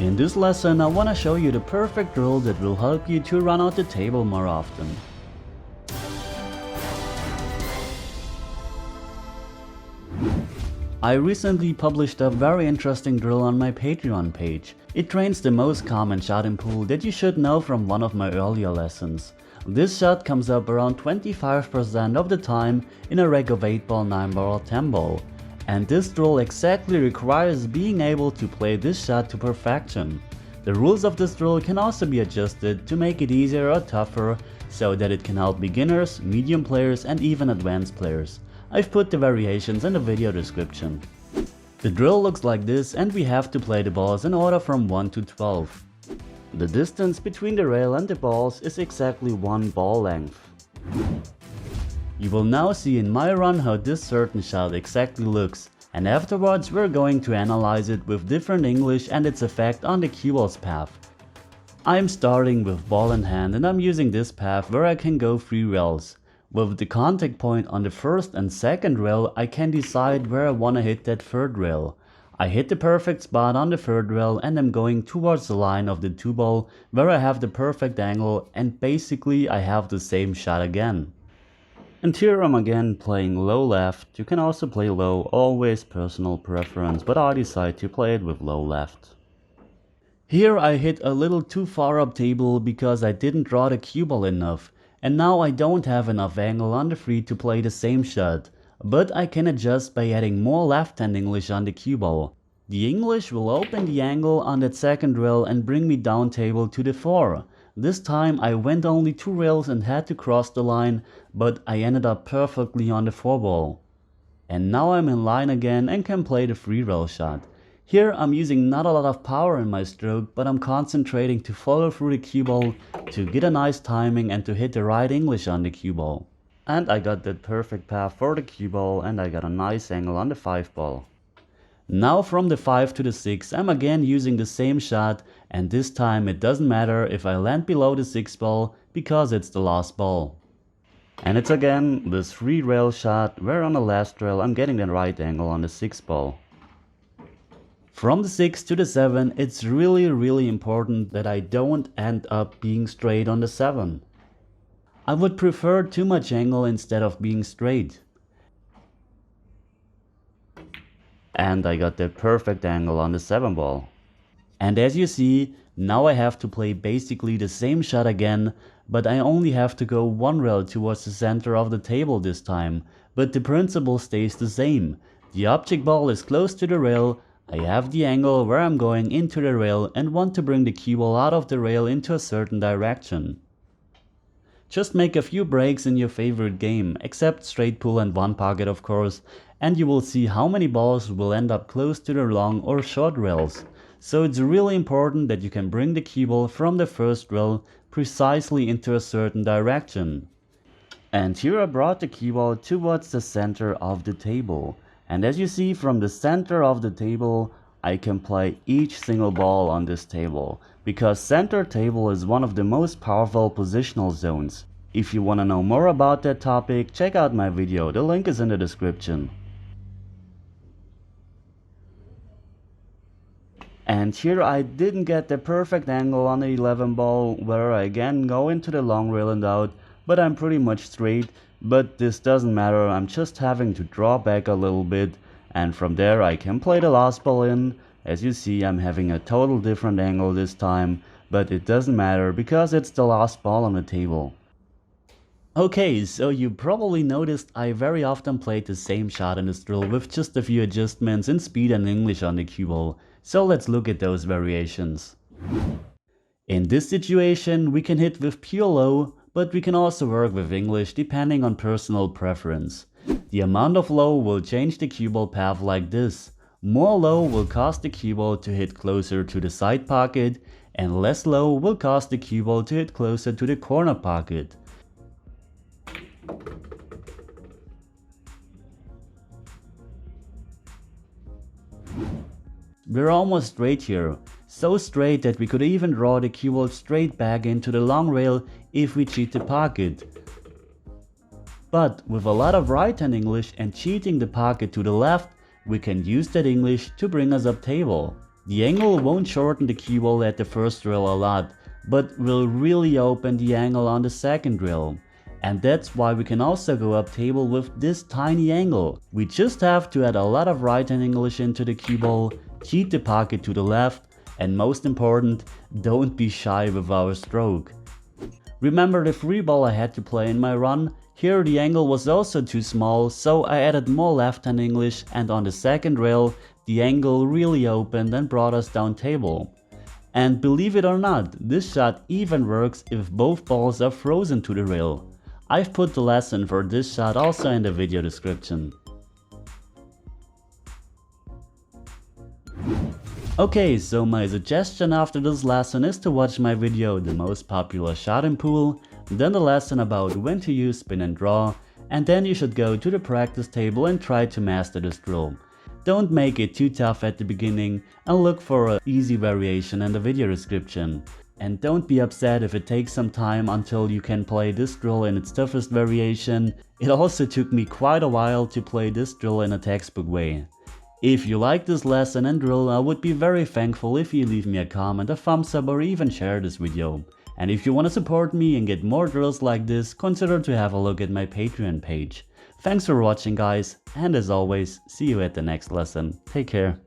In this lesson I wanna show you the perfect drill that will help you to run out the table more often. I recently published a very interesting drill on my Patreon page. It trains the most common shotting pool that you should know from one of my earlier lessons. This shot comes up around 25% of the time in a reg of 8 ball, 9 ball or 10 ball. And this drill exactly requires being able to play this shot to perfection. The rules of this drill can also be adjusted to make it easier or tougher so that it can help beginners, medium players and even advanced players. I've put the variations in the video description. The drill looks like this and we have to play the balls in order from 1 to 12. The distance between the rail and the balls is exactly 1 ball length. You will now see in my run how this certain shot exactly looks, and afterwards we're going to analyze it with different English and its effect on the cue ball's path. I'm starting with ball in hand and I'm using this path where I can go 3 rails. With the contact point on the first and second rail I can decide where I wanna hit that third rail. I hit the perfect spot on the third rail and I'm going towards the line of the 2 ball where I have the perfect angle and basically I have the same shot again. And here I'm again playing low left. You can also play low, always personal preference, but I decide to play it with low left. Here I hit a little too far up table because I didn't draw the cue ball enough, and now I don't have enough angle on the free to play the same shot, but I can adjust by adding more left hand English on the cue ball. The English will open the angle on that second rail and bring me down table to the 4. This time I went only 2 rails and had to cross the line, but I ended up perfectly on the 4 ball. And now I'm in line again and can play the 3 rail shot. Here I'm using not a lot of power in my stroke, but I'm concentrating to follow through the cue ball to get a nice timing and to hit the right English on the cue ball. And I got that perfect path for the cue ball and I got a nice angle on the 5 ball. Now from the 5 to the 6 I'm again using the same shot, and this time it doesn't matter if I land below the 6 ball because it's the last ball. And it's again the 3 rail shot where on the last rail I'm getting the right angle on the 6 ball. From the 6 to the 7 it's really important that I don't end up being straight on the 7. I would prefer too much angle instead of being straight. And I got the perfect angle on the 7 ball. And as you see, now I have to play basically the same shot again, but I only have to go 1 rail towards the center of the table this time, but the principle stays the same. The object ball is close to the rail, I have the angle where I'm going into the rail and want to bring the cue ball out of the rail into a certain direction. Just make a few breaks in your favorite game, except straight pull and 1 pocket of course, and you will see how many balls will end up close to the long or short rails. So it's really important that you can bring the cue ball from the first rail precisely into a certain direction. And here I brought the cue ball towards the center of the table. And as you see from the center of the table, I can play each single ball on this table, because center table is one of the most powerful positional zones. If you want to know more about that topic, check out my video, the link is in the description. And here I didn't get the perfect angle on the 11 ball, where I again go into the long rail and out, but I'm pretty much straight, but this doesn't matter, I'm just having to draw back a little bit, and from there I can play the last ball in. As you see, I'm having a total different angle this time, but it doesn't matter because it's the last ball on the table. Okay, so you probably noticed I very often played the same shot in this drill with just a few adjustments in speed and English on the cue ball. So let's look at those variations. In this situation we can hit with pure low, but we can also work with English depending on personal preference. The amount of low will change the cue ball path like this. More low will cause the cue ball to hit closer to the side pocket, and less low will cause the cue ball to hit closer to the corner pocket. We're almost straight here, so straight that we could even draw the cue ball straight back into the long rail if we cheat the pocket. But with a lot of right hand English and cheating the pocket to the left, we can use that English to bring us up table. The angle won't shorten the cue ball at the first drill a lot, but will really open the angle on the second drill. And that's why we can also go up table with this tiny angle. We just have to add a lot of right hand English into the cue ball, cheat the pocket to the left, and most important, don't be shy with our stroke. Remember the free ball I had to play in my run? Here the angle was also too small, so I added more left hand English, and on the second rail the angle really opened and brought us down table. And believe it or not, this shot even works if both balls are frozen to the rail. I've put the lesson for this shot also in the video description. Okay, so my suggestion after this lesson is to watch my video The Most Popular Shot in Pool, then the lesson about when to use spin and draw, and then you should go to the practice table and try to master this drill. Don't make it too tough at the beginning and look for an easy variation in the video description. And don't be upset if it takes some time until you can play this drill in its toughest variation. It also took me quite a while to play this drill in a textbook way. If you like this lesson and drill, I would be very thankful if you leave me a comment, a thumbs up, or even share this video. And if you want to support me and get more drills like this, consider to have a look at my Patreon page. Thanks for watching guys, and as always, see you at the next lesson. Take care.